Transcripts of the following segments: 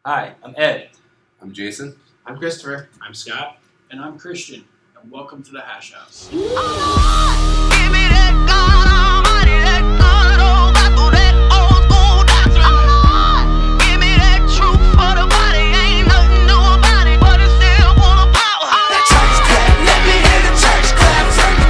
Hi, I'm Ed. I'm Jason. I'm Christopher. I'm Scott. And I'm Christian, and welcome to the Hash House. Give me that God Almighty, that good old gospel, that old school doctrine. Give me that truth for the body, ain't nothing new about it, but it's still full of power. Church clap, let me hear the church clap. Church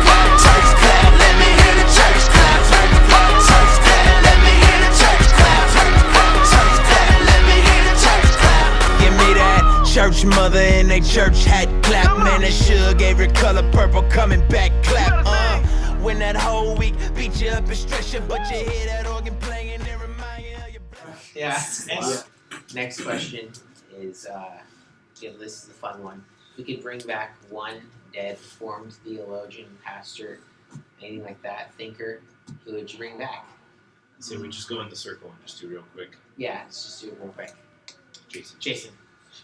clap, let me hear the church clap. Church clap, let me hear the church clap. Church clap, let me hear the church clap. Give me that church mother in a church hat clap. Man, that sugar gave her color purple coming back clap. When that whole week beat you up and stress you, but you hear that organ playing and remind you of your blood. Yeah. Next question is, this is the fun one. If we could bring back one dead Reformed theologian, pastor, anything like that, thinker, who would you bring back? So we just go in the circle and just do real quick. Yeah, let's just do it real quick. Jason.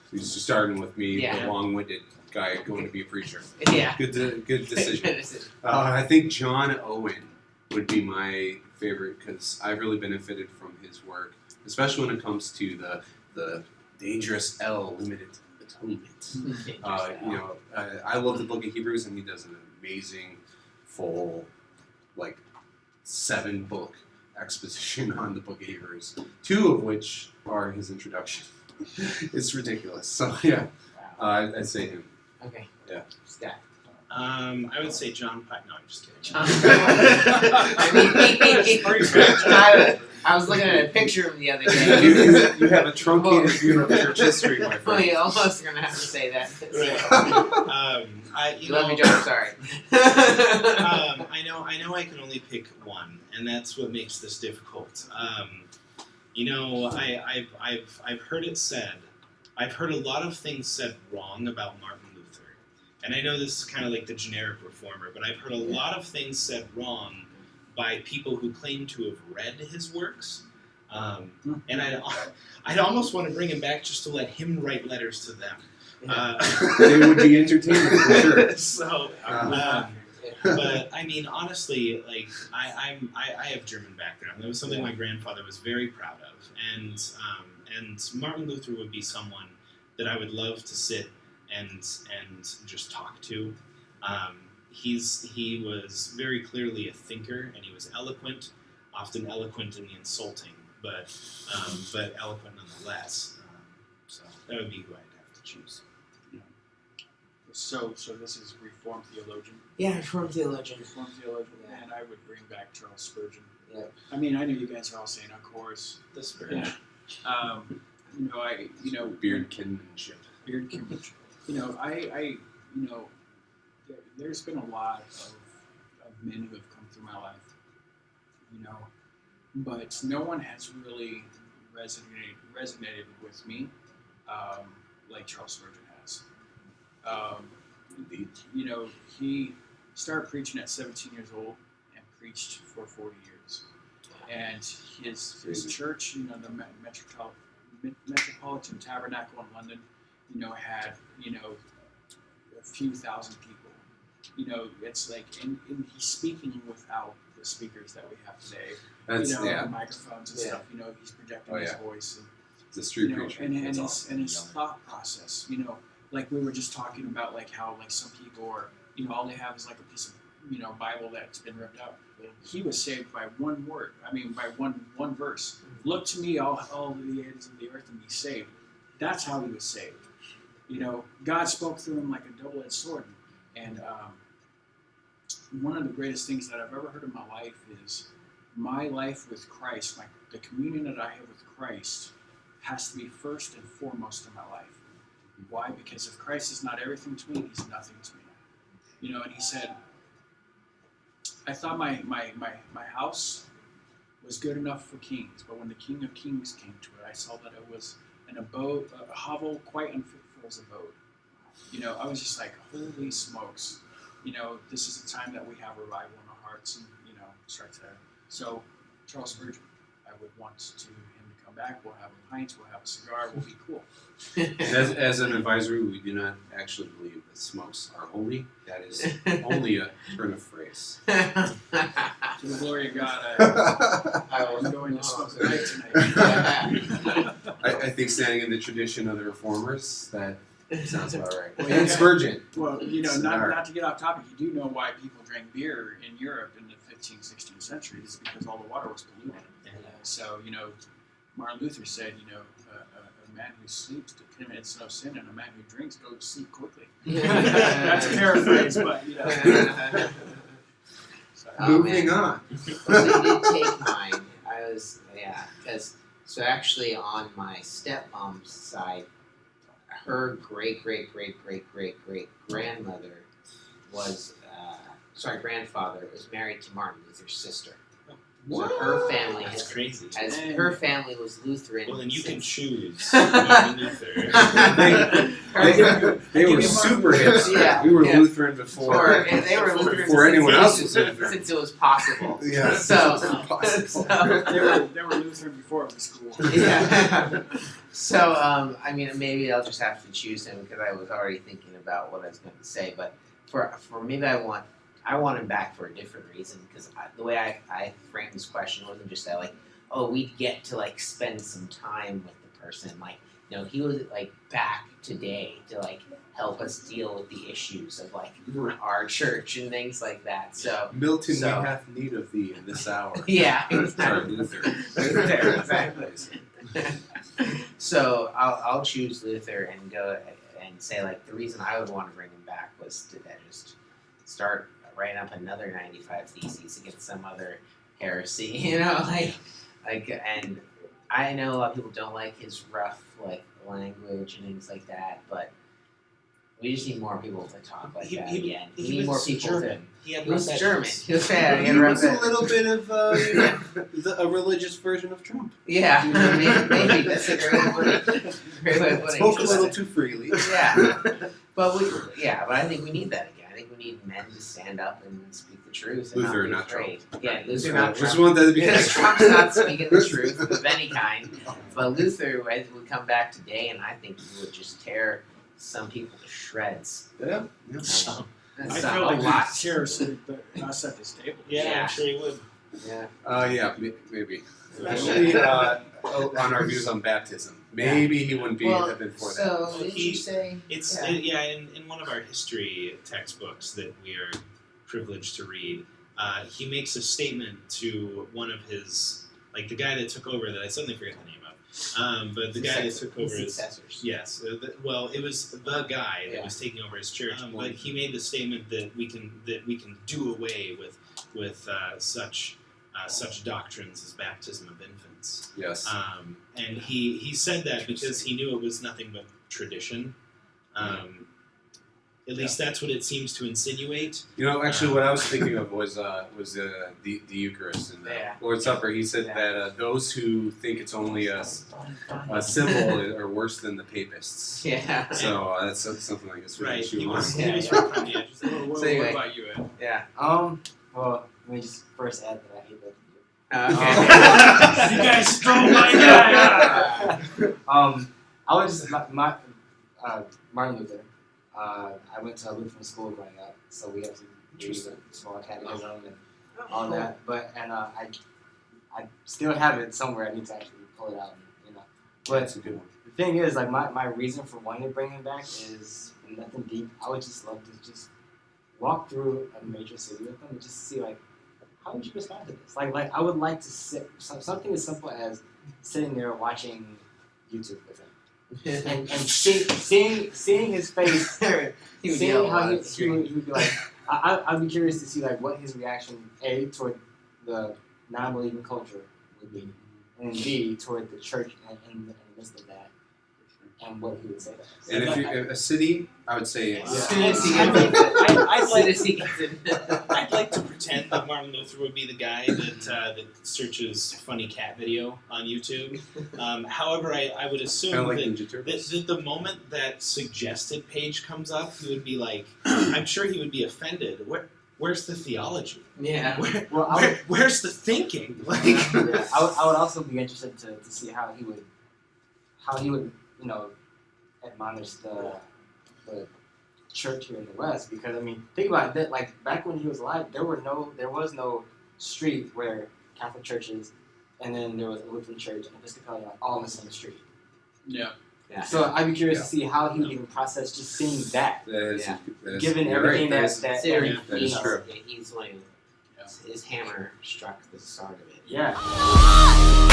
He's just starting with me, Yeah. the long-winded guy going to be a preacher. Yeah. Good decision. Good decision. I think John Owen would be my favorite because I've really benefited from his work, especially when it comes to the dangerous L, limited atonement. I love the book of Hebrews, and he does an amazing, full, 7-book exposition on the book of Hebrews, 2 of which are his introduction. It's ridiculous. So, yeah, I'd say him. Okay. Yeah. Scott. I would say John Pike. No, I'm just kidding. I was looking at a picture of him the other day. You have a truncated view of church history, my friend. We almost gonna have to say that. You Love me, John. I'm sorry. I know I can only pick one, and that's what makes this difficult. I've heard it said. I've heard a lot of things said wrong about Martin Luther, and I know this is kind of like the generic reformer, but I've heard a lot of things said wrong by people who claim to have read his works, and I'd almost want to bring him back just to let him write letters to them. They would be entertaining for sure. So, but I mean, honestly, I have German background. That was something my grandfather was very proud of, and Martin Luther would be someone that I would love to sit and just talk to. He was very clearly a thinker, and he was eloquent, often eloquent in the insulting, but eloquent nonetheless. So that would be who I'd have to choose. So this is Reformed Theologian. Yeah, Reformed Theologian. Reformed Theologian, and I would bring back Charles Spurgeon. Yeah. I mean, I know you guys are all saying, of course, the Spurgeon. Yeah. Beard kinship. Beard kinship. There's been a lot of men who have come through my life, but no one has really resonated with me like Charles Spurgeon has. Indeed. He started preaching at 17 years old and preached for 40 years. And his church, the Metropolitan Tabernacle in London, had, a few thousand people. It's like, and he's speaking without the speakers that we have today. The microphones and stuff. He's projecting his voice. And, the street preacher. And his thought process. Like we were just talking about, how some people are, all they have is a piece of, Bible that's been ripped out. He was saved by one word. By one verse. Look to me, all the ends of the earth, and be saved. That's how he was saved. God spoke through him like a double-edged sword. And one of the greatest things that I've ever heard in my life is my life with Christ, the communion that I have with Christ has to be first and foremost in my life. Why? Because if Christ is not everything to me, he's nothing to me. And he said, I thought my house was good enough for kings, but when the King of Kings came to it, I saw that it was an abode, a hovel quite unfit for his abode. I was just like, holy smokes. This is the time that we have revival in our hearts, and, starts there. So, Charles Spurgeon, I would want him to come back. We'll have a pint, we'll have a cigar, we'll be cool. As an advisory, we do not actually believe that smokes are holy. That is only a turn of phrase. To the glory of God, I'm going to smoke the night tonight. I think standing in the tradition of the Reformers, that sounds about right. Well, And yeah. Spurgeon. Well, you know, Cigar. not to get off topic, you do know why people drank beer in Europe in the 15th, 16th centuries because all the water was polluted. So, you know, Martin Luther said, you know, a man who sleeps commits no sin, and a man who drinks goes to sleep quickly. That's a paraphrase, but, you know. So, Moving on. Well, they did take mine. Because so actually on my stepmom's side, her great grandmother was grandfather was married to Martin Luther's sister. So her family That's crazy. her family was Lutheran. Well, then you can since- choose Martin Luther. They were super hipster. Yeah, We were yeah. Lutheran before. And they were Lutheran Before anyone else since was Lutheran. since it was possible. Yeah. So, they were Lutheran before it was cool. yeah. So, I mean, maybe I'll just have to choose him because I was already thinking about what I was going to say. But for maybe I want him back for a different reason because the way I framed this question wasn't just that like, oh, we'd get to like spend some time with the person. Like, you know, he was like back today to like help us deal with the issues of like our church and things like that. So Milton, So- we have need of thee in this hour. yeah, Sorry, exactly. Luther. Luther, exactly. So I'll choose Luther and go and say like the reason I would want to bring him back was to then just start writing up another 95 Theses against some other heresy, you know, like and I know a lot of people don't like his rough like language and things like that, but we just need more people to talk like that again. We need more people German. He had He was rough German. edges. He was bad. He was a little bit of a religious version of Trump. Yeah, maybe that's a great way of putting it. Spoke a little too freely. Yeah, but I think we need that again. I think we need men to stand up and speak the truth and Luther, not not be afraid. Yeah, Luther, not Just Trump. want that to be Because Trump's not speaking the truth of any kind. But Luther would come back today, and I think he would just tear some people to shreds. Yeah. Some. I So, feel a like lot. chairs us at this table. Yeah, Yeah. I'm sure he would. Yeah. Yeah, maybe. Especially on our views on baptism. Maybe he wouldn't have been for that. So did you say? It's Yeah. in one of our history textbooks that we are privileged to read, he makes a statement to one of his, like the guy that took over that I suddenly forget the name of, but the guy that took over his successors. yes, it was the guy that was taking over his church, but he made the statement that we can do away with such doctrines as baptism of infants. Yes. And he said that because he knew it was nothing but tradition. At least that's what it seems to insinuate. You know, actually, what I was thinking of was the Eucharist and the Yeah. Lord's Supper. He said that those who think it's only a symbol are worse than the papists. Yeah. So that's something I guess we Right. can chew He on. was, Yeah. he was rough on the edges. What So anyway. about you, Ed? Yeah. Well, let me just first add that I hate both of you. Okay. You guys stole my guy! I was just Martin Luther. I went to a Lutheran school growing up, so we had to do a small catechism and all that. But I still have it somewhere. I need to actually pull it out, and, But That's a good one. the thing is, like my reason for wanting to bring him back is nothing deep. I would just love to just walk through a major city with him and just see like how would you respond to this? Like I would like to sit something as simple as sitting there watching YouTube with him. And seeing his face, He would seeing yell a how lot. he would be like, I'd be curious to see like what his reaction toward the non-believing culture would be, and then B toward the church in the midst of that, and what he would say. And if a city, I would say I'd like to pretend that Martin Luther would be the guy that searches funny cat video on YouTube. However, I would assume kind of like that Ninja Turtles. the moment that suggested page comes up, he would be like, I'm sure he would be offended. Where's the theology? Yeah. Where's the thinking? Like, Yeah, I would also be interested to see how he would admonish the church here in the West, because I mean think about it, like back when he was alive there was no street where Catholic churches and then there was a Lutheran church and Episcopalian all on the same street. Yeah. Yeah. So I'd be curious to see how he would even process just seeing that. That is, Yeah. that is Given you're everything right, that Considering, that you is know, true. he's one who his hammer struck the start of it. Yeah. Oh,